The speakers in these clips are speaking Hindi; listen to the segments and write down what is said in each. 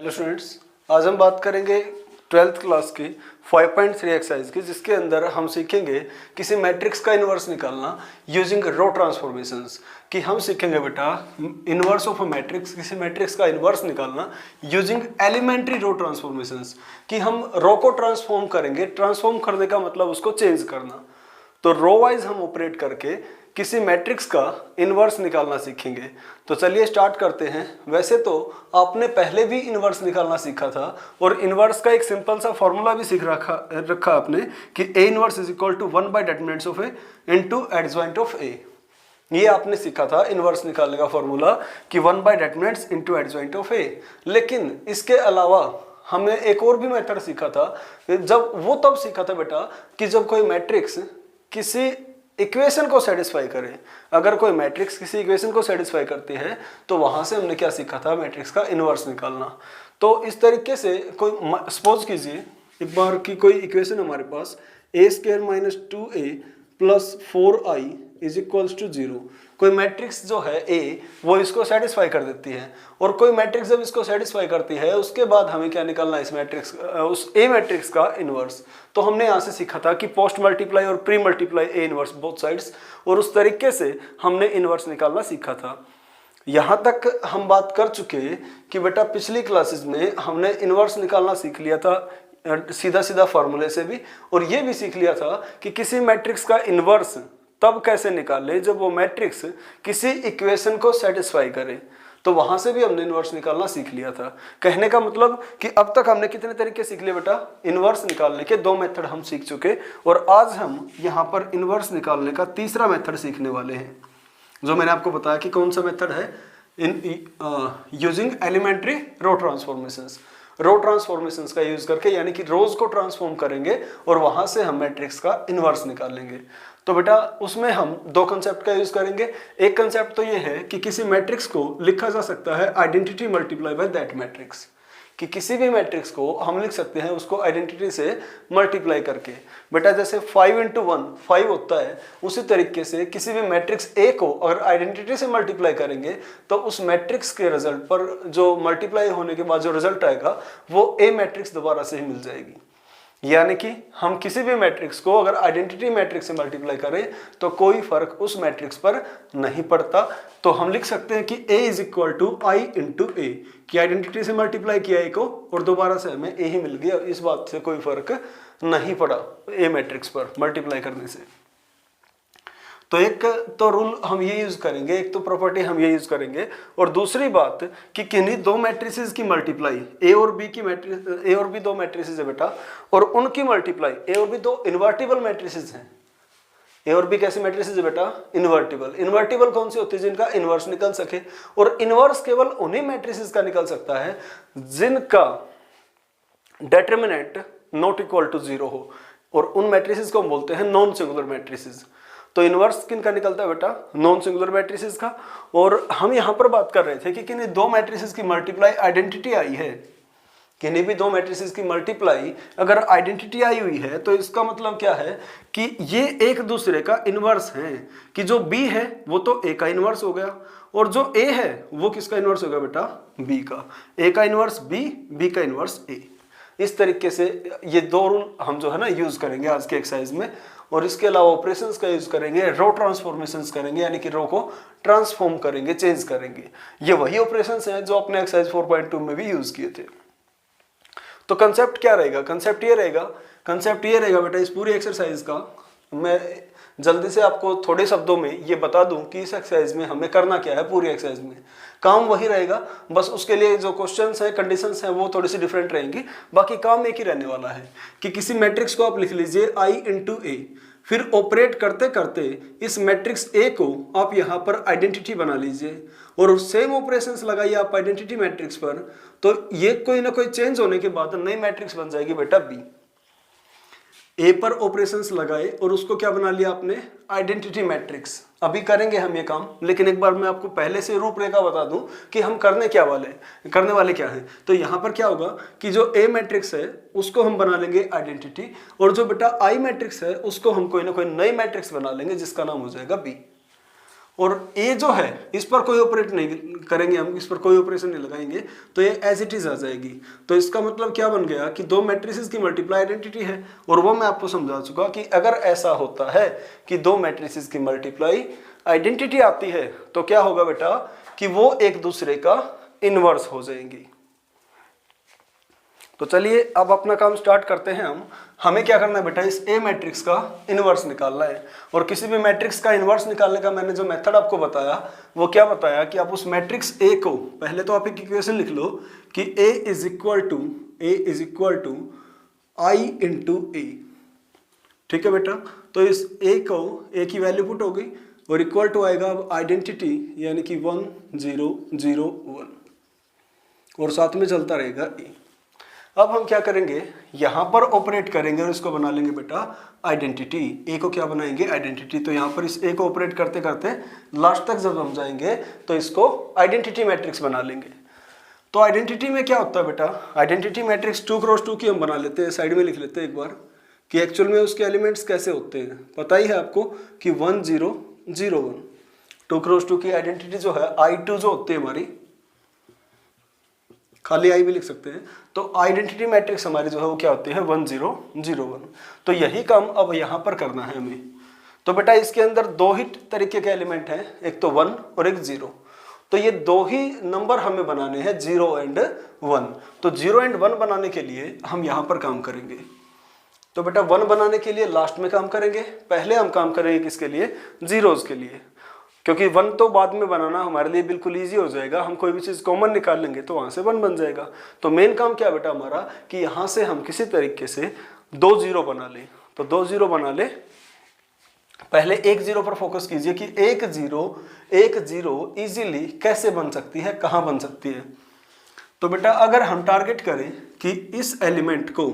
हेलो स्टूडेंट्स, आज हम बात करेंगे 12th क्लास की 5.3 एक्सरसाइज की, जिसके अंदर हम सीखेंगे किसी मैट्रिक्स का इन्वर्स निकालना यूजिंग रो ट्रांसफॉर्मेशंस। कि हम सीखेंगे बेटा इन्वर्स ऑफ अ मैट्रिक्स, किसी मैट्रिक्स का इन्वर्स निकालना यूजिंग एलिमेंट्री रो ट्रांसफॉर्मेशंस। कि हम रो को ट्रांसफॉर्म करेंगे, ट्रांसफॉर्म करने का मतलब उसको चेंज करना। तो रो वाइज हम ऑपरेट करके किसी मैट्रिक्स का इन्वर्स निकालना सीखेंगे। तो चलिए स्टार्ट करते हैं। वैसे तो आपने पहले भी इन्वर्स निकालना सीखा था और इन्वर्स का एक सिंपल सा फॉर्मूला भी सीख रखा आपने कि A inverse is equal to 1/डिटरमिनेंट्स of A into adjoint of A. ये आपने सीखा था इन्वर्स निकालने का फॉर्मूला कि 1/डिटरमिनेंट्स इनटू एडजॉइंट ऑफ ए। लेकिन इसके अलावा हमने एक और भी मेथड सीखा था। तब सीखा था बेटा कि जब कोई मैट्रिक्स किसी इक्वेशन को सेटिस्फाई करे, अगर कोई मैट्रिक्स किसी इक्वेशन को सेटिस्फाई करती है तो वहां से हमने क्या सीखा था, मैट्रिक्स का इन्वर्स निकालना। तो इस तरीके से कोई सपोज कीजिए एक बार की कोई इक्वेशन हमारे पास a² - 2a + 4i is equals to 0। कोई मैट्रिक्स जो है a वो इसको सेटिस्फाई कर देती है, और कोई मैट्रिक्स जब इसको सेटिस्फाई करती है उसके बाद हमें क्या निकालना है, इस मैट्रिक्स उस a मैट्रिक्स का इन्वर्स। तो हमने यहाँ से सीखा था कि पोस्ट मल्टीप्लाई और pre multiply a inverse both sides, और उस तरीके से हमने इन्वर्स निकालना सीखा था। यहाँ तक हम बात कर चुके कि बेटा पिछली क्लासेस में हमने इन्वर्स निकालना सीख लिया था सीधा सीधा फार्मूले से भी, और ये भी सीख लिया था कि किसी मैट्रिक्स का इन्वर्स तब कैसे निकाले जब वो मैट्रिक्स किसी इक्वेशन को सेटिस्फाई करे। तो वहां से भी हमने इन्वर्स निकालना सीख लिया था। कहने का मतलब कि अब तक हमने कितने तरीके सीख लिए बेटा, इन्वर्स निकालने के 2 मेथड हम सीख चुके, और आज हम यहाँ पर इन्वर्स निकालने का तीसरा मेथड सीखने वाले हैं, जो मैंने आपको बताया कि कौन सा मेथड है, यूजिंग एलिमेंट्री रो ट्रांसफॉर्मेशंस। रो ट्रांसफॉर्मेशंस का यूज करके, यानी कि रोज को ट्रांसफॉर्म करेंगे और वहां से हम मैट्रिक्स का इन्वर्स निकालेंगे। तो बेटा उसमें हम 2 कंसेप्ट का यूज करेंगे। एक कंसेप्ट तो ये है कि किसी मैट्रिक्स को लिखा जा सकता है identity multiply by that matrix, कि किसी भी मैट्रिक्स को हम लिख सकते हैं उसको आइडेंटिटी से मल्टीप्लाई करके। बेटा जैसे 5 × 1 5 होता है, उसी तरीके से किसी भी मैट्रिक्स ए को अगर आइडेंटिटी से मल्टीप्लाई करेंगे तो उस मैट्रिक्स के रिजल्ट पर जो मल्टीप्लाई होने के बाद जो रिजल्ट आएगा वो ए मैट्रिक्स दोबारा से ही मिल जाएगी। यानी कि हम किसी भी मैट्रिक्स को अगर आइडेंटिटी मैट्रिक्स से मल्टीप्लाई करें तो कोई फर्क उस मैट्रिक्स पर नहीं पड़ता। तो हम लिख सकते हैं कि a is equal to i into A, कि आइडेंटिटी से मल्टीप्लाई किया a को और दोबारा से हमें a ही मिल गया। इस बात से कोई फर्क नहीं पड़ा a मैट्रिक्स पर मल्टीप्लाई करने से। तो एक तो रूल हम ये यूज करेंगे, एक तो प्रॉपर्टी हम ये यूज करेंगे, और दूसरी बात कि किन्हीं 2 मैट्रिसेस की मल्टीप्लाई ए और बी 2 मैट्रिसेस है बेटा, और उनकी मल्टीप्लाई ए और बी 2 इन्वर्टिबल मैट्रिसेस हैं। ए और बी कैसे मैट्रिसेस है बेटा, इन्वर्टिबल। इन्वर्टिबल कौन सी होती है, जिनका इन्वर्स निकल सके, और इन्वर्स केवल उन्हीं मैट्रिसेस का निकल सकता है जिनका डिटरमिनेंट नॉट इक्वल टू 0 हो, और उन मैट्रिसेस को हम बोलते हैं नॉन सिंगुलर मैट्रिसेस। तो इन्वर्स किन का निकलता है बेटा, नॉन सिंगुलर मैट्रिसेस का। और हम यहां पर बात कर रहे थे कि किन्हीं 2 मैट्रिसेस की मल्टीप्लाई आइडेंटिटी आई है, किन्हीं भी 2 मैट्रिसेस की मल्टीप्लाई अगर आइडेंटिटी आई हुई है तो इसका मतलब क्या है कि ये एक दूसरे का इन्वर्स है। कि जो बी है वो तो ए का इन्वर्स हो गया, और जो ए है वो किसका इन्वर्स हो गया बेटा, बी का। ए का इन्वर्स बी, बी का इन्वर्स ए। इस तरीके से ये 2 रूल हम जो है ना यूज करेंगे आज के एक्सरसाइज में। और इसके अलावा ऑपरेशंस का यूज करेंगे, रो ट्रांसफॉर्मेशंस करेंगे, यानी कि रो को ट्रांसफॉर्म करेंगे, चेंज करेंगे। ये वही ऑपरेशंस हैं जो अपने एक्सरसाइज 4.2 में भी यूज किए थे। तो कंसेप्ट क्या रहेगा, कंसेप्ट ये रहेगा बेटा इस पूरी एक्सरसाइज का। मैं जल्दी से आपको थोड़े शब्दों में ये बता दूं कि इस एक्सरसाइज में हमें करना क्या है। पूरी एक्सरसाइज में काम वही रहेगा, बस उसके लिए जो क्वेश्चंस हैं, कंडीशंस हैं, वो थोड़ी सी डिफरेंट रहेंगी। बाकी काम एक ही रहने वाला है कि किसी मैट्रिक्स को आप लिख लीजिए i इंटू ए, फिर ऑपरेट करते करते इस मैट्रिक्स ए को आप यहाँ पर आइडेंटिटी बना लीजिए, और सेम ऑपरेशंस लगाइए आप आइडेंटिटी मैट्रिक्स पर। तो ये कोई ना कोई चेंज होने के बाद नई मैट्रिक्स बन जाएगी बेटा बी। ए पर ऑपरेशंस लगाए और उसको क्या बना लिया आपने, आइडेंटिटी मैट्रिक्स। अभी करेंगे हम ये काम, लेकिन एक बार मैं आपको पहले से रूपरेखा बता दूं कि हम करने वाले क्या हैं। तो यहाँ पर क्या होगा कि जो ए मैट्रिक्स है उसको हम बना लेंगे आइडेंटिटी, और जो बेटा आई मैट्रिक्स है उसको हम कोई ना कोई नई मैट्रिक्स बना लेंगे जिसका नाम हो जाएगा बी। और ए जो है इस पर कोई ऑपरेट नहीं करेंगे हम, इस पर कोई ऑपरेशन नहीं लगाएंगे, तो ये एज इट इज आ जाएगी। तो इसका मतलब क्या बन गया कि दो मैट्रिसेस की मल्टीप्लाई आइडेंटिटी है, और वो मैं आपको समझा चुका कि अगर ऐसा होता है कि दो मैट्रिसेस की मल्टीप्लाई आइडेंटिटी आती है तो क्या होगा बेटा कि वो एक दूसरे का इनवर्स हो जाएंगी। तो चलिए अब अपना काम स्टार्ट करते हैं हम। हमें क्या करना है बेटा, इस ए मैट्रिक्स का इनवर्स निकालना है। और किसी भी मैट्रिक्स का इनवर्स निकालने का मैंने जो मेथड आपको बताया वो क्या बताया कि आप उस मैट्रिक्स ए को, पहले तो आप एक इक्वेशन लिख लो कि A is equal to I into A. ठीक है बेटा, तो इस ए को, ए की वैल्यू पुट हो गई और इक्वल टू आएगा अब आइडेंटिटी यानी कि 1 0 0 1 और साथ में चलता रहेगा ए। अब हम क्या करेंगे, यहां पर ऑपरेट करेंगे और इसको बना लेंगे बेटा आइडेंटिटी। ए को क्या बनाएंगे, आइडेंटिटी। तो यहां पर इस ए को ऑपरेट करते करते लास्ट तक जब हम जाएंगे तो इसको आइडेंटिटी मैट्रिक्स बना लेंगे। तो आइडेंटिटी में क्या होता है बेटा, आइडेंटिटी मैट्रिक्स 2 क्रॉस 2 की हम बना लेते हैं, साइड में लिख लेते हैं एक बार कि एक्चुअल में उसके एलिमेंट्स कैसे होते हैं। पता ही है आपको कि 1 0 0 1। 2 क्रॉस 2 की आइडेंटिटी जो है I2 जो होती है हमारी, खाली आई भी लिख सकते हैं। तो आइडेंटिटी मैट्रिक्स हमारी जो है वो क्या होती है 1 0 0 1। तो यही काम अब यहाँ पर करना है हमें। तो बेटा इसके अंदर दो ही तरीके के एलिमेंट हैं, एक तो 1 और एक 0। तो ये दो ही नंबर हमें बनाने हैं 0 एंड 1। तो 0 एंड 1 बनाने के लिए हम यहाँ पर काम करेंगे। तो बेटा 1 बनाने के लिए लास्ट में काम करेंगे, पहले हम काम करेंगे किसके लिए, जीरोज के लिए, क्योंकि 1 तो बाद में बनाना हमारे लिए बिल्कुल इजी हो जाएगा। हम कोई भी चीज़ कॉमन निकाल लेंगे तो वहाँ से 1 बन जाएगा। तो मेन काम क्या बेटा हमारा कि यहाँ से हम किसी तरीके से 2 0 बना लें। तो 2 0 बना ले, पहले एक 0 पर फोकस कीजिए कि एक जीरो इजीली कैसे बन सकती है, कहाँ बन सकती है। तो बेटा अगर हम टारगेट करें कि इस एलिमेंट को,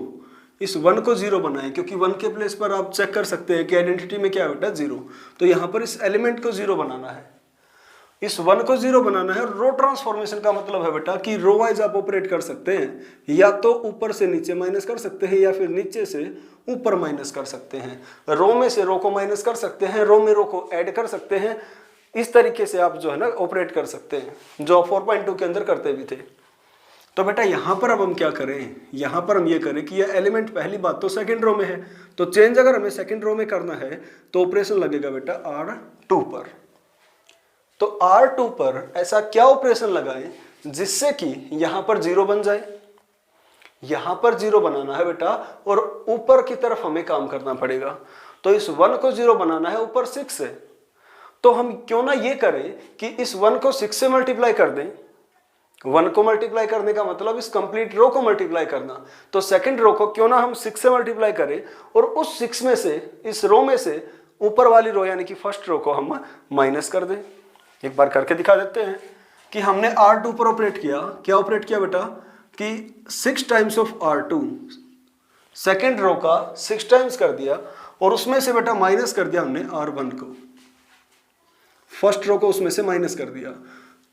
इस 1 को 0 बनाएं, क्योंकि 1 के प्लेस पर आप चेक कर सकते हैं कि आइडेंटिटी में क्या है बेटा 0। तो यहाँ पर इस एलिमेंट को 0 बनाना है, इस 1 को 0 बनाना है। रो ट्रांसफॉर्मेशन का मतलब है बेटा कि रो वाइज आप ऑपरेट कर सकते हैं, या तो ऊपर से नीचे माइनस कर सकते हैं या फिर नीचे से ऊपर माइनस कर सकते हैं। रो में से रो को माइनस कर सकते हैं, रो में रो को ऐड कर सकते हैं। इस तरीके से आप जो है ना ऑपरेट कर सकते हैं, जो 4.2 के अंदर करते भी थे। तो बेटा यहाँ पर अब हम क्या करें, यहाँ पर हम ये करें कि यह एलिमेंट पहली बात तो सेकंड रो में है, तो चेंज अगर हमें सेकंड रो में करना है तो ऑपरेशन लगेगा बेटा R2 पर। तो R2 पर ऐसा क्या ऑपरेशन लगाएं जिससे कि यहाँ पर 0 बन जाए, यहाँ पर 0 बनाना है बेटा, और ऊपर की तरफ हमें काम करना पड़ेगा। तो इस 1 को 0 बनाना है, ऊपर 6 है, तो हम क्यों ना ये करें कि इस 1 को 6 से मल्टीप्लाई कर दें। 1 को मल्टीप्लाई करने का मतलब इस कंप्लीट रो को मल्टीप्लाई करना। तो सेकंड रो को क्यों ना हम 6 से मल्टीप्लाई करें और उस 6 में से, इस रो में से ऊपर वाली रो यानी कि फर्स्ट रो को हम माइनस कर दें। एक बार करके दिखा देते हैं कि हमने R2 पर ऑपरेट किया। क्या ऑपरेट किया बेटा कि 6 times of R2, second row का 6 टाइम्स कर दिया और उसमें से बेटा माइनस कर दिया हमने R1 को, फर्स्ट रो को उसमें से माइनस कर दिया।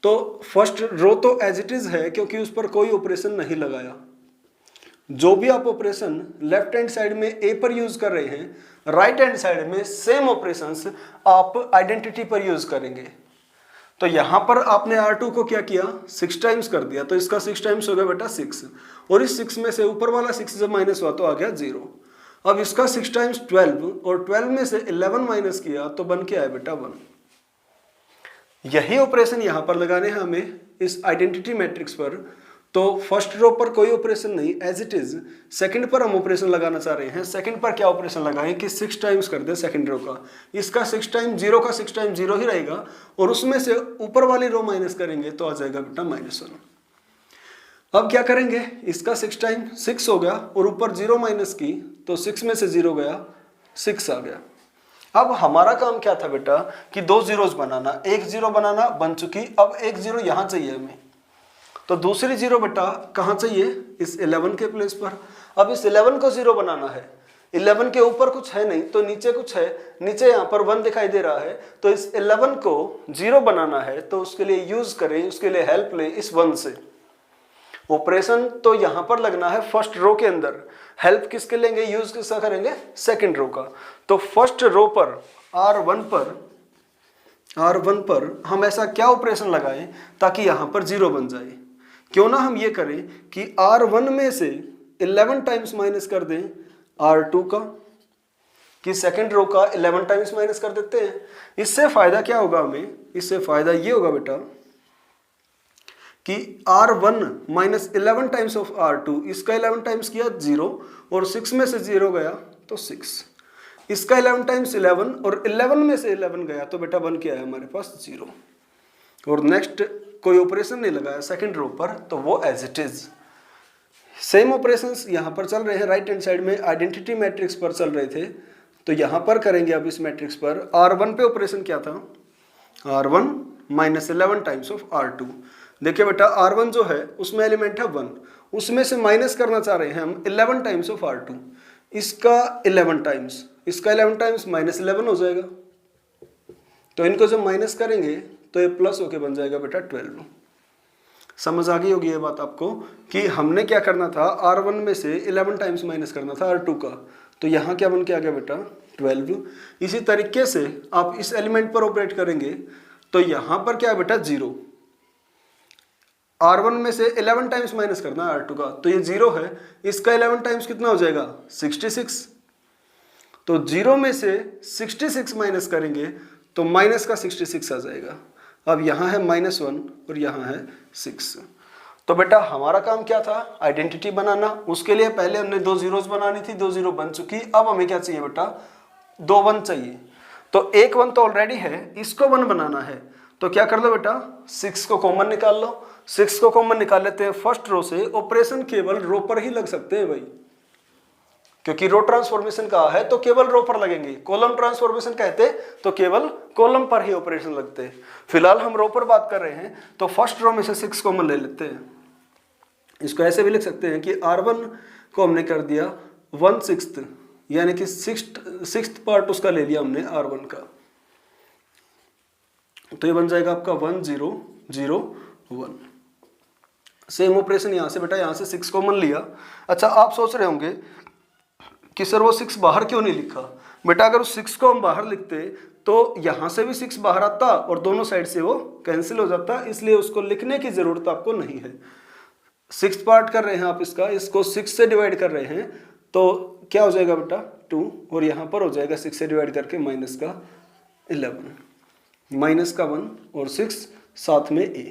तो फर्स्ट रो तो एज इट इज है क्योंकि उस पर कोई ऑपरेशन नहीं लगाया। जो भी आप ऑपरेशन लेफ्ट हैंड साइड में ए पर यूज कर रहे हैं, राइट हैंड साइड में सेम ऑपरेशंस आप आइडेंटिटी पर यूज करेंगे। तो यहां पर आपने R2 को क्या किया, 6 टाइम्स कर दिया, तो इसका 6 टाइम्स हो गया बेटा 6, और इस 6 में से ऊपर वाला 6 जब माइनस हुआ तो आ गया 0। अब इसका 6 टाइम्स 12, और 12 में से 11 माइनस किया तो बन के आया बेटा 1। यही ऑपरेशन यहां पर लगाने हैं हमें इस आइडेंटिटी मैट्रिक्स पर। तो फर्स्ट रो पर कोई ऑपरेशन नहीं, एज इट इज। सेकंड पर हम ऑपरेशन लगाना चाह रहे हैं। सेकंड पर क्या ऑपरेशन लगाएं कि 6 टाइम्स कर दे सेकंड रो का, इसका 6 टाइम 0 का 6 टाइम 0 ही रहेगा, और उसमें से ऊपर वाली रो माइनस करेंगे तो आ जाएगा बेटा -1। अब क्या करेंगे, इसका 6 टाइम 6 हो गया और ऊपर 0 माइनस की तो 6 में से 0 गया, 6 आ गया। अब हमारा काम क्या था बेटा कि 2 जीरोज बनाना, एक 0 बनाना बन चुकी, अब एक 0 यहां चाहिए हमें। तो दूसरी 0 बेटा कहां चाहिए, इस 11 के प्लेस पर। अब इस 11 को 0 बनाना है, 11 के ऊपर कुछ है नहीं तो नीचे कुछ है, नीचे यहाँ पर 1 दिखाई दे रहा है, तो इस 11 को 0 बनाना है तो उसके लिए यूज करें, उसके लिए हेल्प लें इस 1 से। ऑपरेशन तो यहां पर लगना है फर्स्ट रो के अंदर, हेल्प किसके लेंगे, यूज किसका करेंगे, सेकंड रो का। तो फर्स्ट रो पर R1 पर R1 पर हम ऐसा क्या ऑपरेशन लगाएं ताकि यहाँ पर 0 बन जाए। क्यों ना हम ये करें कि R1 में से 11 टाइम्स माइनस कर दें R2 का, कि सेकंड रो का 11 टाइम्स माइनस कर देते हैं। इससे फायदा क्या होगा हमें, इससे फायदा ये होगा बेटा कि R1 minus 11 times of R2, इसका 11 टाइम्स किया 0 और 6 में से 0 गया तो 6, इसका 11 टाइम्स 11 और 11 में से 11 गया तो बेटा बन के आया हमारे पास 0। और नेक्स्ट कोई ऑपरेशन नहीं लगाया सेकंड रो पर, तो वो as it is. Same operations यहाँ पर चल रहे हैं, राइट हैंड साइड में आइडेंटिटी मैट्रिक्स पर चल रहे थे, तो यहाँ पर करेंगे अब इस मैट्रिक्स पर। R1 पे ऑपरेशन क्या था, R1 minus 11 times of R2। देखिए बेटा R1 जो है उसमें एलिमेंट है 1, उसमें से माइनस करना चाह रहे हैं हम 11 टाइम्स ऑफ R2, इसका 11 टाइम्स, इसका 11 टाइम्स माइनस 11 हो जाएगा, तो इनको जब माइनस करेंगे तो ये प्लस होके बन जाएगा बेटा 12। समझ आ गई होगी ये बात आपको कि हमने क्या करना था, R1 में से 11 टाइम्स माइनस करना था R2 का, तो यहाँ क्या बन के आ गया बेटा 12। इसी तरीके से आप इस एलिमेंट पर ऑपरेट करेंगे तो यहाँ पर क्या है बेटा 0, R1 में से 11 टाइम्स माइनस करना है R2 का, तो ये 0 है, इसका 11 टाइम्स कितना हो जाएगा 66, तो 0 में से 66 माइनस करेंगे तो माइनस का 66 आ जाएगा। अब यहाँ है -1 और यहाँ है 6। तो बेटा हमारा काम क्या था, आइडेंटिटी बनाना। उसके लिए पहले हमने 2 जीरोस बनानी थी, 2 जीरो बन चुकी। अब हमें क्या चाहिए बेटा, 2 1 चाहिए। तो एक 1 तो ऑलरेडी है, इसको 1 बनाना है, तो क्या कर लो बेटा 6 को कॉमन निकाल लो। 6 को कॉमन निकाल लेते हैं फर्स्ट रो से। ऑपरेशन केवल रो पर ही लग सकते हैं भाई, क्योंकि रो ट्रांसफॉर्मेशन का है तो केवल रो पर लगेंगे। कॉलम ट्रांसफॉर्मेशन कहते तो केवल कॉलम पर ही ऑपरेशन लगते। फिलहाल हम रो पर बात कर रहे हैं, तो फर्स्ट रो में से 6 कॉमन ले लेते हैं। इसको ऐसे भी लिख सकते हैं कि R1 को हमने कर दिया 1/6, यानी कि सिक्स्थ पार्ट उसका ले लिया हमने R1 का, तो ये बन जाएगा आपका 1 0 0 1। सेम ऑपरेशन यहाँ से बेटा, यहाँ से 6 कॉमन लिया। अच्छा आप सोच रहे होंगे कि सर वो 6 बाहर क्यों नहीं लिखा। बेटा अगर उस 6 को हम बाहर लिखते तो यहाँ से भी 6 बाहर आता और दोनों साइड से वो कैंसिल हो जाता, इसलिए उसको लिखने की जरूरत आपको नहीं है। 6th पार्ट कर रहे हैं आप इसका, इसको 6 से डिवाइड कर रहे हैं, तो क्या हो जाएगा बेटा 2, और यहाँ पर हो जाएगा 6 से डिवाइड करके माइनस का 11, माइनस का 1 और 6 साथ में a।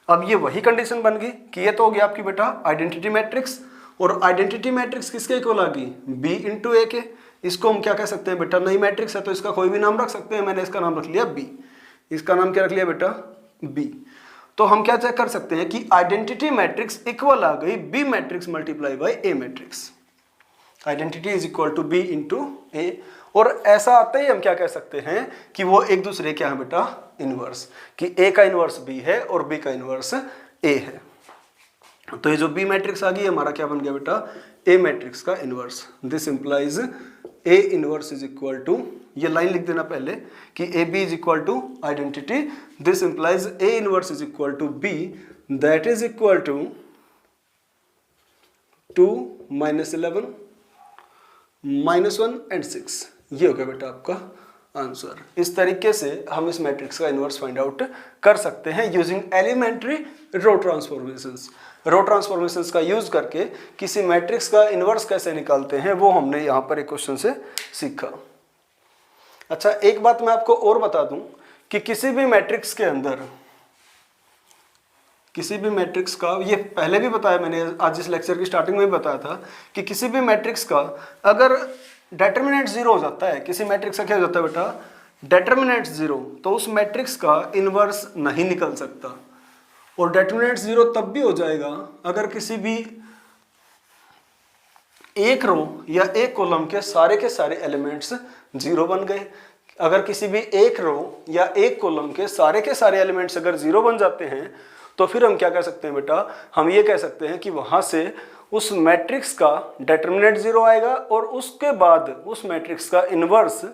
अब ये वही कंडीशन बन गई कि ये तो हो गया आपकी बेटा आइडेंटिटी मैट्रिक्स, और आइडेंटिटी मैट्रिक्स किसके इक्वल आ गई, b इंटू ए के। इसको हम क्या कह सकते हैं बेटा, नई मैट्रिक्स है तो इसका कोई भी नाम रख सकते हैं। मैंने इसका नाम रख लिया b, इसका नाम क्या रख लिया बेटा b। तो हम क्या चेक कर सकते हैं कि आइडेंटिटी मैट्रिक्स इक्वल आ गई b matrix multiply by a matrix. Identity is equal to b into A, और ऐसा आते ही हम क्या कह सकते हैं कि वो एक दूसरे क्या है बेटा इनवर्स, कि a का इनवर्स b है और b का इनवर्स a है। तो ये जो b मैट्रिक्स आ गई हमारा क्या बन गया बेटा a मैट्रिक्स का inverse. This implies a inverse is equal to, ये लाइन लिख देना पहले कि A B is equal to identity, this implies A inverse is equal to B, that is equal to 2 -11 -1 and 6। ये हो गया बेटा आपका आंसर। इस तरीके से हम इस मैट्रिक्स का इनवर्स फाइंड आउट कर सकते हैं यूजिंग एलिमेंट्री रो ट्रांसफॉर्मेशंस। रो ट्रांसफॉर्मेशंस का यूज करके किसी मैट्रिक्स का इनवर्स कैसे निकालते हैं वो हमने यहाँ पर एक क्वेश्चन से सीखा। अच्छा एक बात मैं आपको और बता दूं कि किसी भी मैट्रिक्स के अंदर, किसी भी मैट्रिक्स का, ये पहले भी बताया मैंने, आज इस लेक्चर की स्टार्टिंग में भी बताया था कि किसी भी मैट्रिक्स का अगर डेटर्मिनेंट 0 हो जाता है, किसी मैट्रिक्स का क्या हो जाता है बेटा डेटर्मिनेंट 0, तो उस मैट्रिक्स का इनवर्स नहीं निकल सकता। और डेटर्मिनेंट 0 तब भी हो जाएगा अगर किसी भी एक रो या एक कॉलम के सारे एलिमेंट्स 0 बन गए। अगर किसी भी एक रो या एक कॉलम के सारे एलिमेंट्स अगर 0 बन जाते हैं तो फिर हम क्या कह सकते हैं बेटा, हम ये कह सकते हैं कि वहां से उस मैट्रिक्स का डेटर्मिनेंट 0 आएगा और उसके बाद उस मैट्रिक्स का इनवर्स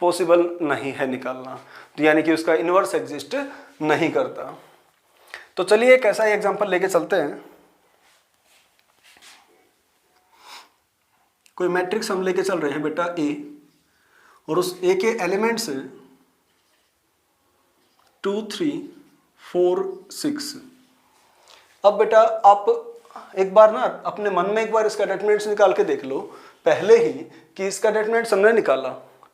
पॉसिबल नहीं है निकालना, तो यानी कि उसका इनवर्स एग्जिस्ट नहीं करता। तो चलिए एक ऐसा एग्जांपल लेके चलते हैं। कोई मैट्रिक्स हम लेके चल रहे हैं बेटा ए, और उस ए के एलिमेंट्स हैं 2 3 4 6। अब बेटा आप एक बार ना अपने मन में एक बार इसका डिटरमिनेंट्स निकाल के देख लो पहले ही कि इसका डिटरमिनेंट्स हमने निकाला,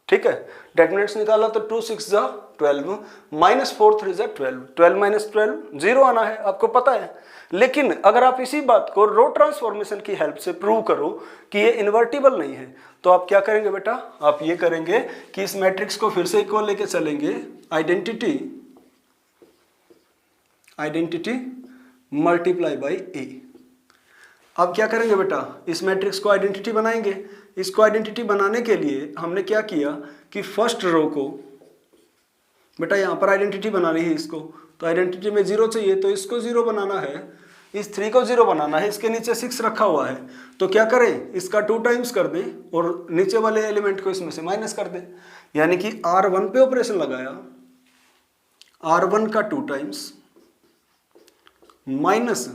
ठीक है। डिटरमिनेंट्स निकाला तो 2 6 जा 12 माइनस 4 3 जा 12, 12 माइनस 12 जीरो आना है, आपको पता है। लेकिन अगर आप इसी बात को रो ट्रांसफॉर्मेशन की हेल्प से प्रूव करो कि ये इन्वर्टिबल नहीं है, तो आप क्या करेंगे बेटा, आप ये करेंगे कि इस मैट्रिक्स को फिर से इक्वल लेके चलेंगे, आइडेंटिटी मल्टीप्लाई बाई ए। अब क्या करेंगे बेटा, इस मैट्रिक्स को आइडेंटिटी बनाएंगे। इसको आइडेंटिटी बनाने के लिए हमने क्या किया कि फर्स्ट रो को बेटा यहाँ पर आइडेंटिटी बनानी है इसको, तो आइडेंटिटी में 0 चाहिए तो इसको 0 बनाना है, इस 3 को 0 बनाना है, इसके नीचे 6 रखा हुआ है तो क्या करें, इसका 2 टाइम्स कर दें और नीचे वाले एलिमेंट को इसमें से माइनस कर दें। यानी कि R1 पे ऑपरेशन लगाया, R1 का 2 टाइम्स माइनस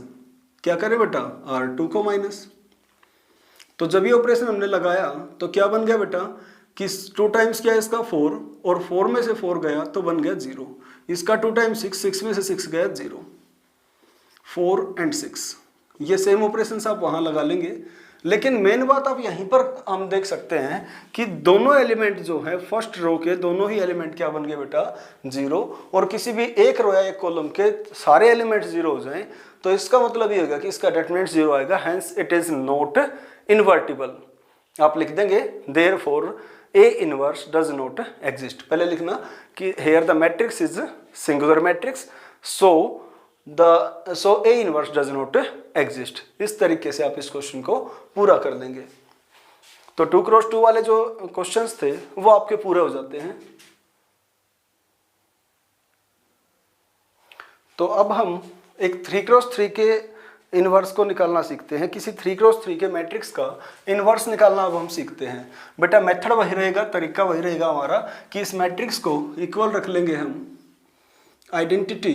क्या करें बेटा, R2 को माइनस। तो जब ये ऑपरेशन हमने लगाया तो क्या बन गया बेटा कि 2 टाइम्स क्या है इसका 4 और 4 में से 4 गया तो बन गया 0। इसका 2 टाइम्स 6, 6 में से 6 गया 0, 4 और 6। ये सेम ऑपरेशन आप वहां लगा लेंगे। लेकिन मेन बात आप यहीं पर हम देख सकते हैं कि दोनों एलिमेंट जो है फर्स्ट रो के दोनों ही एलिमेंट क्या बन गए बेटा 0, और किसी भी एक रो या एक कॉलम के सारे एलिमेंट 0 हो जाएं तो इसका मतलब ये होगा कि इसका डिटरमिनेंट 0 आएगा, hence it is not invertible. आप लिख देंगे therefore A inverse does not exist. पहले लिखना कि here the matrix is singular matrix, so A inverse does not exist. इस तरीके से आप इस क्वेश्चन को पूरा कर देंगे तो 2x2 वाले जो क्वेश्चंस थे वो आपके पूरे हो जाते हैं। तो अब हम एक 3x3 के इनवर्स को निकालना सीखते हैं। किसी 3x3 के मैट्रिक्स का इनवर्स निकालना अब हम सीखते हैं। बेटा मेथड वही रहेगा, तरीका वही रहेगा हमारा कि इस मैट्रिक्स को इक्वल रख लेंगे हम आइडेंटिटी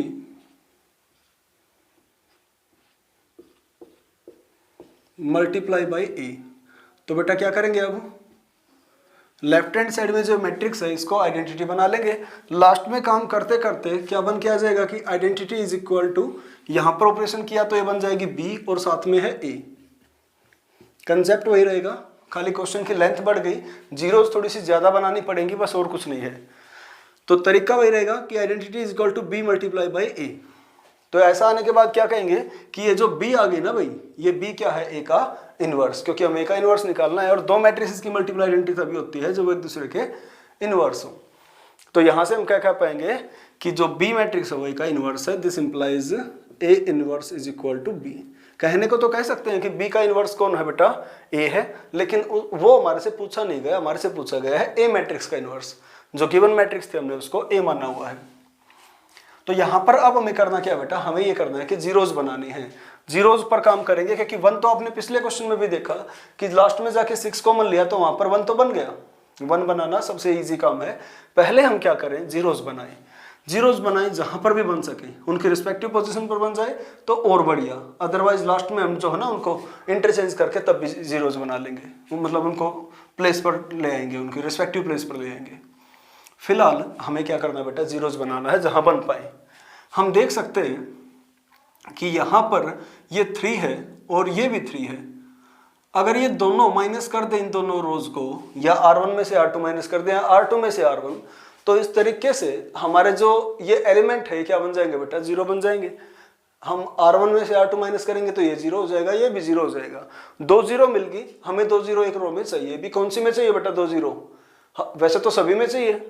मल्टीप्लाई बाई ए। तो बेटा क्या करेंगे, अब लेफ्ट हैंड साइड में जो मैट्रिक्स है इसको आइडेंटिटी बना लेंगे। लास्ट में काम करते करते क्या बन के आ जाएगा कि आइडेंटिटी इज इक्वल टू, यहां पर ऑपरेशन किया तो ये बन जाएगी बी और साथ में है ए। कंसेप्ट वही रहेगा, खाली क्वेश्चन की लेंथ बढ़ गई, जीरोस थोड़ी सी ज्यादा बनानी पड़ेंगी, बस और कुछ नहीं है। तो तरीका वही रहेगा कि identity is equal to B multiply by A. तो ऐसा आने के बाद क्या कहेंगे कि ये जो b आ गई ना भाई, ये b क्या है, a का इनवर्स, क्योंकि हमें a का इनवर्स निकालना है और दो मैट्रिसेस की मल्टीप्लाई आइडेंटिटी तभी होती है जब वो एक दूसरे के इनवर्स हो। तो यहां से हम क्या कह पाएंगे कि जो b मैट्रिक्स है वो a का इनवर्स है, this implies a inverse is equal to b। कहने को तो कह सकते हैं कि b का इनवर्स कौन है बेटा, a है, लेकिन वो हमारे से पूछा नहीं गया, हमारे से पूछा गया है a मैट्रिक्स का इनवर्स। जो गिवन मैट्रिक्स थे हमने उसको a माना हुआ है। तो यहां पर अब हमें करना क्या बेटा, हमें ये करना है कि जीरोस बनानी है। जीरोस पर काम करेंगे क्योंकि 1 तो आपने पिछले क्वेश्चन में भी देखा कि लास्ट में जाके 6 कॉमन लिया तो वहां पर 1 तो बन गया। 1 बनाना सबसे इजी काम है। पहले हम क्या करें, जीरोस बनाएं। जीरोस बनाएं जहां पर भी बन सके, उनके रिस्पेक्टिव पोजीशन पर बन जाए तो और बढ़िया, अदरवाइज लास्ट में हम जो है ना उनको इंटरचेंज करके तब भी जीरोस बना लेंगे, मतलब उनको प्लेस पर ले आएंगे, उनके रिस्पेक्टिव प्लेस पर ले आएंगे। फिलहाल हमें क्या करना है बेटा, जीरोस बनाना है जहां बन पाए। हम देख सकते हैं कि यहां पर ये 3 है और ये भी 3 है। अगर ये दोनों माइनस कर दें इन दोनों रोज को, या R1 में से R2 माइनस कर दें या R2 में से R1, तो इस तरीके से हमारे जो ये एलिमेंट है क्या बन जाएंगे बेटा, 0 बन जाएंगे। हम R1 में से R2 माइनस करेंगे तो ये 0 हो जाएगा, ये भी 0 हो जाएगा। 2 0 मिल गई हमें, 2 0 एक रो में चाहिए भी। कौन सी में चाहिए बेटा 2 0? वैसे तो सभी में चाहिए,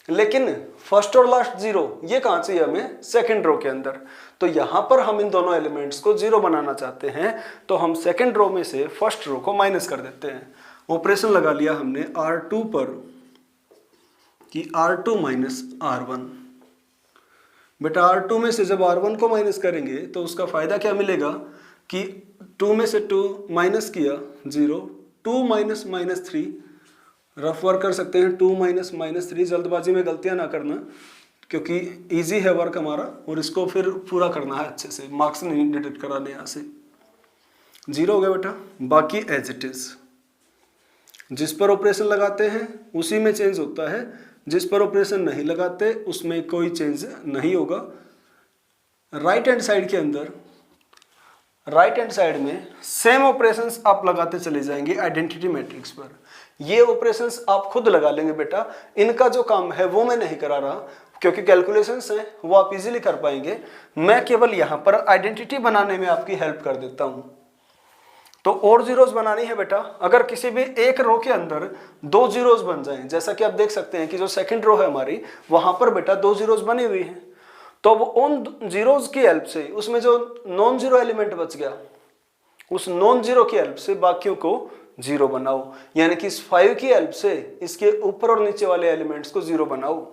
लेकिन फर्स्ट और लास्ट 0 ये कहां चाहिए हमें, सेकंड रो के अंदर। तो यहां पर हम इन दोनों एलिमेंट्स को 0 बनाना चाहते हैं, तो हम सेकंड रो में से फर्स्ट रो को माइनस कर देते हैं। ऑपरेशन लगा लिया हमने R2 पर कि R2 माइनस R1। बेटा R2 में से जब R1 को माइनस करेंगे तो उसका फायदा क्या मिलेगा कि 2 में से 2 माइनस किया 0, 2 माइनस माइनस 3, रफ वर्क कर सकते हैं 2 माइनस माइनस 3। जल्दबाजी में गलतियां ना करना क्योंकि इजी है वर्क हमारा, और इसको फिर पूरा करना है अच्छे से, मार्क्स नहीं डिडक्ट कराने। यहाँ से 0 हो गया बेटा, बाकी एज इट इज। जिस पर ऑपरेशन लगाते हैं उसी में चेंज होता है, जिस पर ऑपरेशन नहीं लगाते उसमें कोई चेंज नहीं होगा। राइट हैंड साइड के अंदर, राइट हैंड साइड में सेम ऑपरेशंस आप लगाते चले जाएंगे आइडेंटिटी मैट्रिक्स पर। ये ऑपरेशंस आप खुद लगा लेंगे बेटा, इनका जो काम है वो मैं नहीं करा रहा क्योंकि कैलकुलेशंस हैं वो आप इजीली कर पाएंगे। मैं केवल यहाँ पर आइडेंटिटी बनाने में आपकी हेल्प कर देता हूँ। तो और जीरोस बनानी है बेटा, अगर किसी भी एक रो के अंदर दो जीरोस बन जाएं, जैसा कि आप देख सकते हैं कि जो सेकंड रो है हमारी वहां पर बेटा दो जीरोस बनी हुई हैं, तो अब उन जीरोस की हेल्प से उसमें जो नॉन जीरो एलिमेंट बच गया उस नॉन जीरो की हेल्प से बाकियों को जीरो बनाओ, यानी कि इस 5 की हेल्प से इसके ऊपर और नीचे वाले एलिमेंट्स को जीरो बनाओ।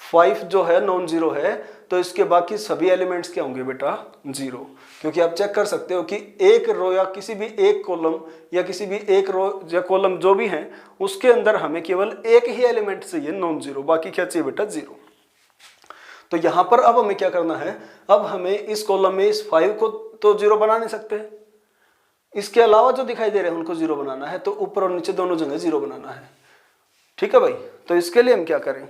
5 जो है नॉन जीरो है तो इसके बाकी सभी एलिमेंट्स क्या होंगे बेटा, जीरो, क्योंकि आप चेक कर सकते हो कि एक रो या किसी भी एक कॉलम या किसी भी एक रो या कॉलम जो भी है उसके अंदर हमें केवल एक ही एलिमेंट चाहिए नॉन जीरो, बाकी क्या चाहिए बेटा, जीरो। तो यहां पर अब हमें क्या करना है, अब हमें इस कॉलम में इस 5 को तो जीरो बना नहीं सकते, इसके अलावा जो दिखाई दे रहे हैं उनको जीरो बनाना है, तो ऊपर और नीचे दोनों जगह जीरो बनाना है। ठीक है भाई, तो इसके लिए हम क्या करें,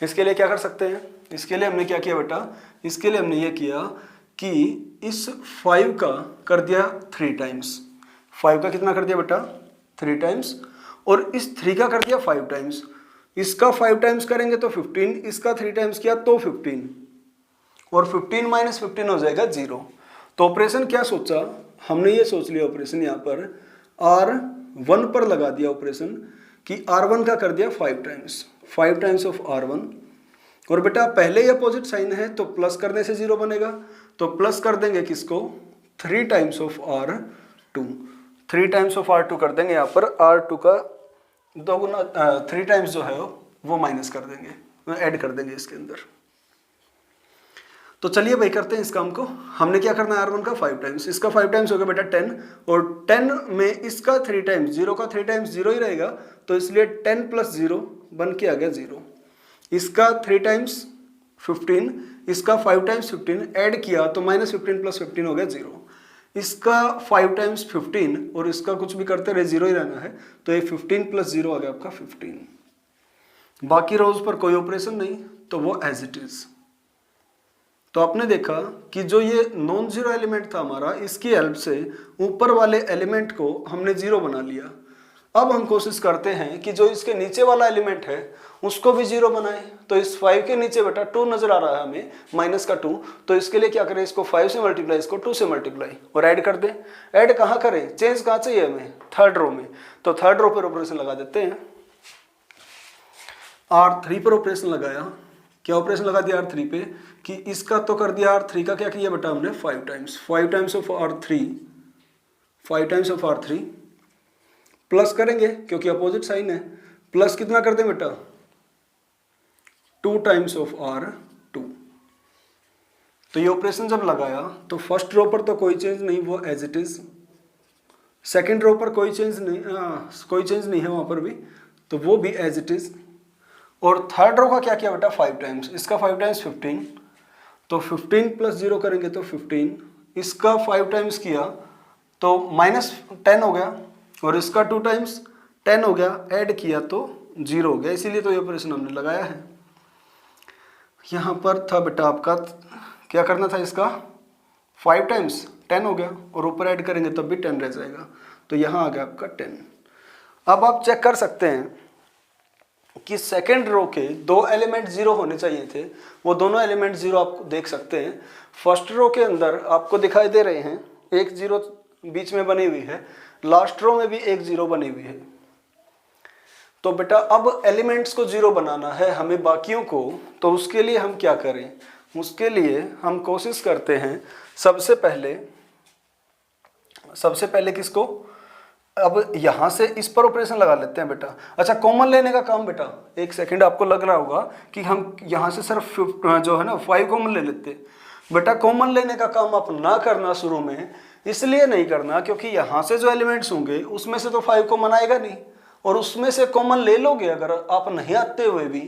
इसके लिए क्या कर सकते हैं, इसके लिए हमने क्या किया बेटा, इसके लिए हमने ये किया कि इस 5 का कर दिया 3 टाइम्स, 5 का कितना कर दिया बेटा, 3 टाइम्स, और इस 3 का कर दिया 5 टाइम्स। इसका 5 टाइम्स करेंगे तो 15, इसका 3 टाइम्स किया तो 15, और 15 माइनस 15 हो जाएगा 0। तो ऑपरेशन क्या सोचा हमने, ये सोच लिया ऑपरेशन यहाँ पर R1 पर लगा दिया ऑपरेशन कि R1 का कर दिया 5 टाइम्स, 5 टाइम्स ऑफ R1, और बेटा पहले ही अपोजिट साइन है तो प्लस करने से 0 बनेगा, तो प्लस कर देंगे किसको, 3 times of R2, 3 times of R2 कर देंगे यहाँ पर, R2 का दोगुना 3 टाइम्स जो है वो माइनस कर देंगे, ऐड कर देंगे इसके अंदर। तो चलिए भाई करते हैं इस काम को। हमने क्या करना है, R1 का 5 टाइम्स, इसका 5 टाइम्स हो गया बेटा 10, और 10 में इसका 3 टाइम्स, 0 का 3 टाइम्स 0 ही रहेगा, तो इसलिए 10 प्लस 0 बन के आ गया 0। इसका 3 टाइम्स 15, इसका 5 टाइम्स 15, ऐड किया तो माइनस 15 प्लस 15 हो गया 0। इसका 5 टाइम्स 15 और इसका कुछ भी करते रहे 0 ही रहना है, तो ये 15 प्लस 0 आ गया आपका 15। बाकी रोज पर कोई ऑपरेशन नहीं, तो वो एज इट इज। तो आपने देखा कि जो ये नॉन जीरो एलिमेंट था हमारा, इसकी हेल्प से ऊपर वाले एलिमेंट को हमने जीरो बना लिया। अब हम कोशिश करते हैं कि जो इसके नीचे वाला एलिमेंट है उसको भी जीरो बनाएं। तो इस 5 के नीचे बेटा 2 नजर आ रहा है हमें, माइनस का 2, तो इसके लिए क्या करें, इसको 5 से मल्टीप्लाई, इसको 2 से मल्टीप्लाई और ऐड कर दें। ऐड कहाँ करें, चेंज कहाँ चाहिए हमें, थर्ड रो में, तो थर्ड रो पर ऑपरेशन लगा देते हैं। R3 पर ऑपरेशन लगाया, क्या ऑपरेशन लगा दिया R3 पे, कि इसका तो कर दिया R3 का क्या किया बेटा हमने 5 times, 5 times of R3, 5 times of R3, plus करेंगे क्योंकि अपोजिट साइन है, प्लस कितना कर दें बेटा 2 टाइम्स ऑफ R2। तो ये ऑपरेशन जब लगाया तो फर्स्ट रो पर तो कोई चेंज नहीं, वो as it is. Second row पर कोई चेंज नहीं, कोई चेंज नहीं है वहां पर भी, तो वो भी एज इट इज। और थर्ड रो का क्या किया बेटा 5 टाइम्स, इसका 5 टाइम्स 15, तो 15 प्लस 0 करेंगे तो 15, इसका 5 टाइम्स किया तो माइनस 10 हो गया, और इसका 2 टाइम्स 10 हो गया, ऐड किया तो 0 हो गया, इसीलिए तो ये ऑपरेशन हमने लगाया है। यहाँ पर था बेटा आपका क्या करना था, इसका 5 टाइम्स 10 हो गया, और ऊपर ऐड करेंगे तब भी 10 रह जाएगा, तो यहाँ आ गया आपका 10। अब आप चेक कर सकते हैं कि सेकेंड रो के 2 एलिमेंट 0 होने चाहिए थे, वो दोनों एलिमेंट 0 आप देख सकते हैं। फर्स्ट रो के अंदर आपको दिखाई दे रहे हैं, एक 0 बीच में बनी हुई है, लास्ट रो में भी एक 0 बनी हुई है। तो बेटा अब एलिमेंट्स को 0 बनाना है हमें बाकियों को, तो उसके लिए हम क्या करें, उसके लिए हम कोशिश करते हैं सबसे पहले किसको, अब यहां से इस पर ऑपरेशन लगा लेते हैं बेटा। अच्छा कॉमन लेने का काम बेटा, एक सेकंड आपको लग रहा होगा कि हम यहां से सिर्फ जो है ना 5 कॉमन ले लेते, बेटा कॉमन लेने का काम आप ना करना शुरू में, इसलिए नहीं करना क्योंकि यहां से जो एलिमेंट्स होंगे उसमें से तो 5 कॉमन आएगा नहीं, और उसमें से कॉमन ले लोगे अगर आप नहीं आते हुए भी,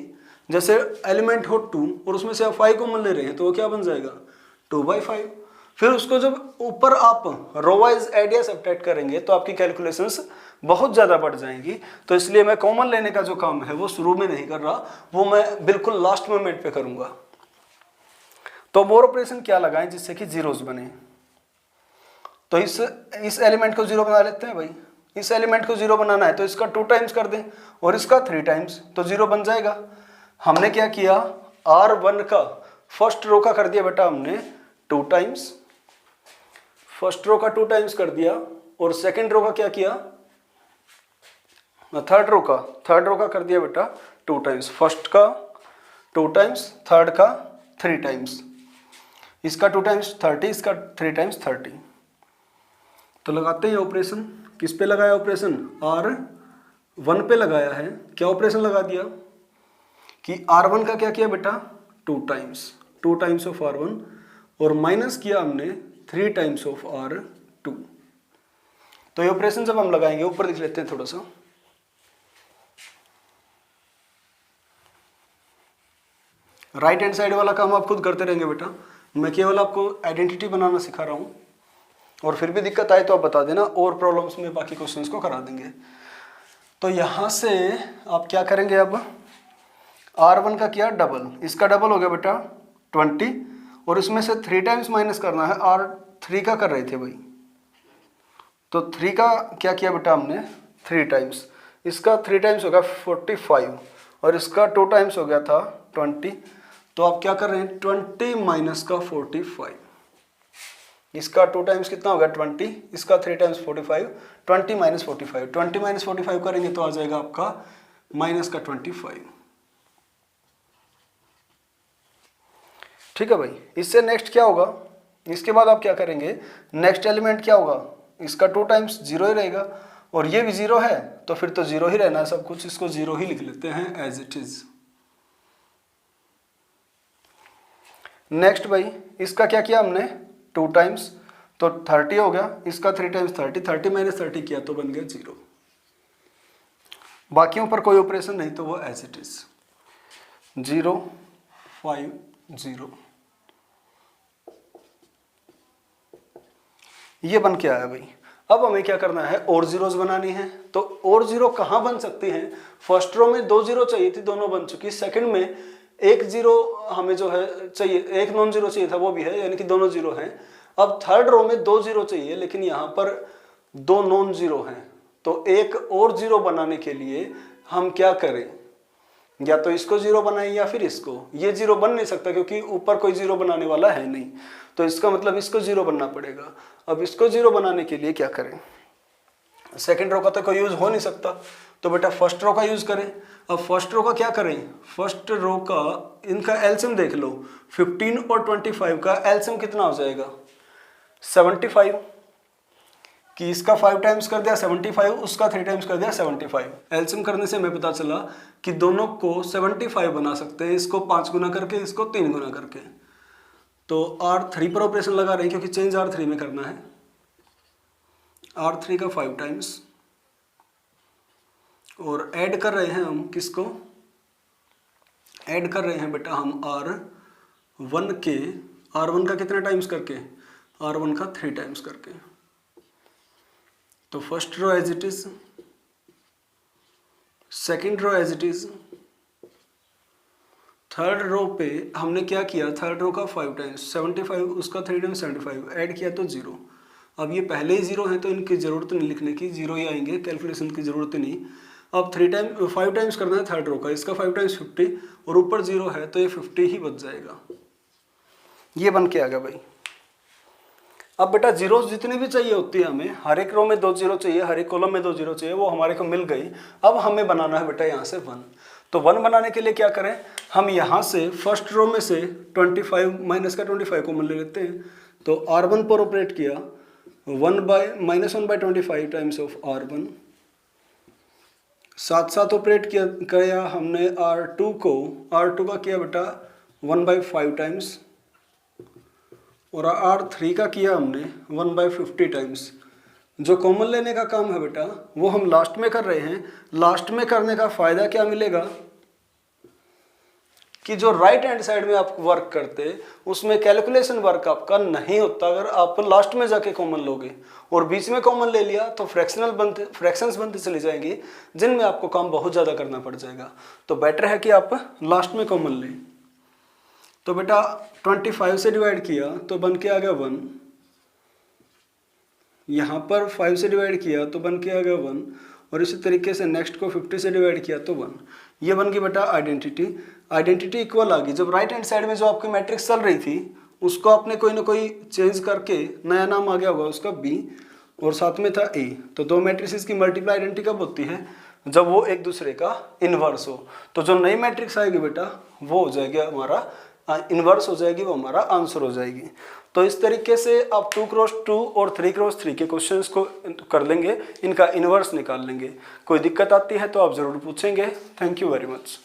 जैसे एलिमेंट हो 2 और उसमें से आप 5 कॉमन ले रहे हैं, तो वो क्या बन जाएगा 2/5। फिर उसको जब ऊपर आप रो वाइज ऐड या सब्ट्रैक्ट करेंगे तो आपकी कैलकुलेशंस बहुत ज़्यादा बढ़ जाएंगी। तो इसलिए मैं कॉमन लेने का जो काम है वो शुरू में नहीं कर रहा, वो मैं बिल्कुल लास्ट मोमेंट पे करूँगा। तो मोर ऑपरेशन क्या लगाएं जिससे कि जीरोस बने। तो इस एलिमेंट को जीरो बना लेते हैं भाई। इस एलिमेंट को जीरो बनाना है तो इसका 2 टाइम्स कर दें और इसका 3 टाइम्स, तो जीरो बन जाएगा। हमने क्या किया, R1 का फर्स्ट रो का कर दिया बेटा हमने 2 टाइम्स, फर्स्ट रो का 2 टाइम्स कर दिया, और सेकंड रो का क्या किया, थर्ड रो का कर दिया बेटा 2 टाइम्स। फर्स्ट का 2 टाइम्स, थर्ड का 3 टाइम्स, इसका 2 टाइम्स 30, इसका 3 टाइम्स 30। तो लगाते हैं ऑपरेशन। किस पे लगाया ऑपरेशन, R1 पे लगाया है। क्या ऑपरेशन लगा दिया कि R1 का क्या किया बेटा 2 टाइम्स ऑफ R1, और माइनस किया हमने 3 टाइम्स ऑफ R2। तो ये ऑपरेशन जब हम लगाएंगे, ऊपर लिख लेते हैं थोड़ा सा, राइट हैंड साइड वाला काम आप खुद करते रहेंगे बेटा, मैं केवल आपको आइडेंटिटी बनाना सिखा रहा हूँ, और फिर भी दिक्कत आए तो आप बता देना, और प्रॉब्लम्स में बाकी क्वेश्चंस को करा देंगे। तो यहाँ से आप क्या करेंगे, अब R1 का किया डबल, इसका डबल हो गया बेटा 20, और इसमें से 3 टाइम्स माइनस करना है, R3 का कर रहे थे भाई, तो 3 का क्या किया बेटा हमने 3 टाइम्स, इसका 3 टाइम्स हो गया 45, और इसका 2 टाइम्स हो गया था 20। तो आप क्या कर रहे हैं, 20 माइनस का 45, इसका 2 टाइम्स कितना हो गया 20, इसका 3 टाइम्स 45, 20 माइनस 45, 20 माइनस 45 करेंगे तो आ जाएगा आपका माइनस का 25। ठीक है भाई। इससे नेक्स्ट क्या होगा, इसके बाद आप क्या करेंगे, नेक्स्ट एलिमेंट क्या होगा, इसका 2 टाइम्स 0 ही रहेगा, और ये भी 0 है तो फिर तो 0 ही रहना है सब कुछ, इसको 0 ही लिख लेते हैं एज इट इज। नेक्स्ट भाई, इसका क्या किया हमने 2 टाइम्स, तो 30 हो गया, इसका 3 टाइम्स 30, 30 माइनस 30 किया तो बन गया 0। बाकियों पर कोई ऑपरेशन नहीं तो वो एज इट इज 0 5 0। ये बन के आया भाई। अब हमें क्या करना है, और जीरोस बनानी है। तो और जीरो कहाँ बन सकती हैं, फर्स्ट रो में 2 जीरो चाहिए थी, दोनों बन चुकी, सेकंड में 1 जीरो हमें जो है चाहिए, 1 नॉन जीरो चाहिए था, वो भी है, यानी कि दोनों जीरो हैं। अब थर्ड रो में 2 जीरो चाहिए, लेकिन यहाँ पर 2 नॉन जीरो हैं, तो एक और जीरो बनाने के लिए हम क्या करें, या तो इसको जीरो बनाएं या फिर इसको। ये जीरो बन नहीं सकता क्योंकि ऊपर कोई जीरो बनाने वाला है नहीं, तो इसका मतलब इसको जीरो बनना पड़ेगा। अब इसको जीरो बनाने के लिए क्या करें, सेकंड रो का तो कोई यूज हो नहीं सकता, तो बेटा फर्स्ट रो का यूज करें। अब फर्स्ट रो का क्या करें, फर्स्ट रो का इनका एलसीएम देख लो, 15 और 25 का एलसीएम कितना हो जाएगा 75, कि इसका 5 टाइम्स कर दिया 75, उसका 3 टाइम्स कर दिया 75। एलसीएम करने से हमें पता चला कि दोनों को 75 बना सकते हैं, इसको 5 गुना करके, इसको 3 गुना करके। तो R3 पर ऑपरेशन लगा रहे हैं क्योंकि चेंज R3 में करना है, R3 का 5 टाइम्स, और ऐड कर रहे हैं हम किसको, ऐड कर रहे हैं बेटा हम R1 के, R1 का कितना टाइम्स करके, R1 का 3 टाइम्स करके। तो first row as it is, second row as it is, third row पे हमने क्या किया, थर्ड रो का 5 टाइम्स 75, उसका 3 टाइम्स 75, ऐड किया तो 0। अब ये पहले ही 0 है तो इनकी ज़रूरत नहीं लिखने की, 0 ही आएंगे, कैलकुलेशन की ज़रूरत नहीं। अब 5 टाइम्स करना है थर्ड रो का, इसका 5 टाइम्स 50, और ऊपर 0 है तो ये 50 ही बच जाएगा। ये बन के आ गया भाई। अब बेटा जीरोस जितने भी चाहिए होती है हमें, हर एक रो में 2 जीरो चाहिए, हर एक कॉलम में 2 जीरो चाहिए, वो हमारे को मिल गई। अब हमें बनाना है बेटा यहाँ से 1। तो 1 बनाने के लिए क्या करें, हम यहाँ से फर्स्ट रो में से 25 माइनस का 25 कॉमन ले लेते हैं। तो R1 पर ऑपरेट किया, -1/25 टाइम्स ऑफ R1, साथ साथ ऑपरेट किया हमने R2 को, R2 का किया बेटा 1/5 टाइम्स, और R3 का किया हमने 1/50 टाइम्स। जो कॉमन लेने का काम है बेटा वो हम लास्ट में कर रहे हैं। लास्ट में करने का फायदा क्या मिलेगा, कि जो राइट हैंड साइड में आप वर्क करते उसमें कैलकुलेशन वर्क आपका नहीं होता अगर आप लास्ट में जाके कॉमन लोगे, और बीच में कॉमन ले लिया तो फ्रैक्शंस बनते चली जाएंगी जिनमें आपको काम बहुत ज़्यादा करना पड़ जाएगा। तो बेटर है कि आप लास्ट में कॉमन लें। तो बेटा 25 से डिवाइड किया तो बन के आ गया 1, यहाँ पर 5 से डिवाइड किया तो बन के आ गया 1, और इसी तरीके से नेक्स्ट को 50 से डिवाइड किया तो 1। ये बन गई बेटा आइडेंटिटी इक्वल आ गई। जब राइट हैंड साइड में जो आपकी मैट्रिक्स चल रही थी उसको आपने कोई ना कोई चेंज करके नया नाम आ गया होगा उसका B, और साथ में था A। तो दो मैट्रिसेस की मल्टीप्लाई आइडेंटिटी कब होती है? जब वो एक दूसरे का इन्वर्स हो। तो जो नई मैट्रिक्स आएगी बेटा वो हो जाएगी हमारा इन्वर्स हो जाएगी, वो हमारा आंसर हो जाएगी। तो इस तरीके से आप 2x2 और 3x3 के क्वेश्चंस को कर लेंगे, इनका इन्वर्स निकाल लेंगे। कोई दिक्कत आती है तो आप ज़रूर पूछेंगे। Thank you very much.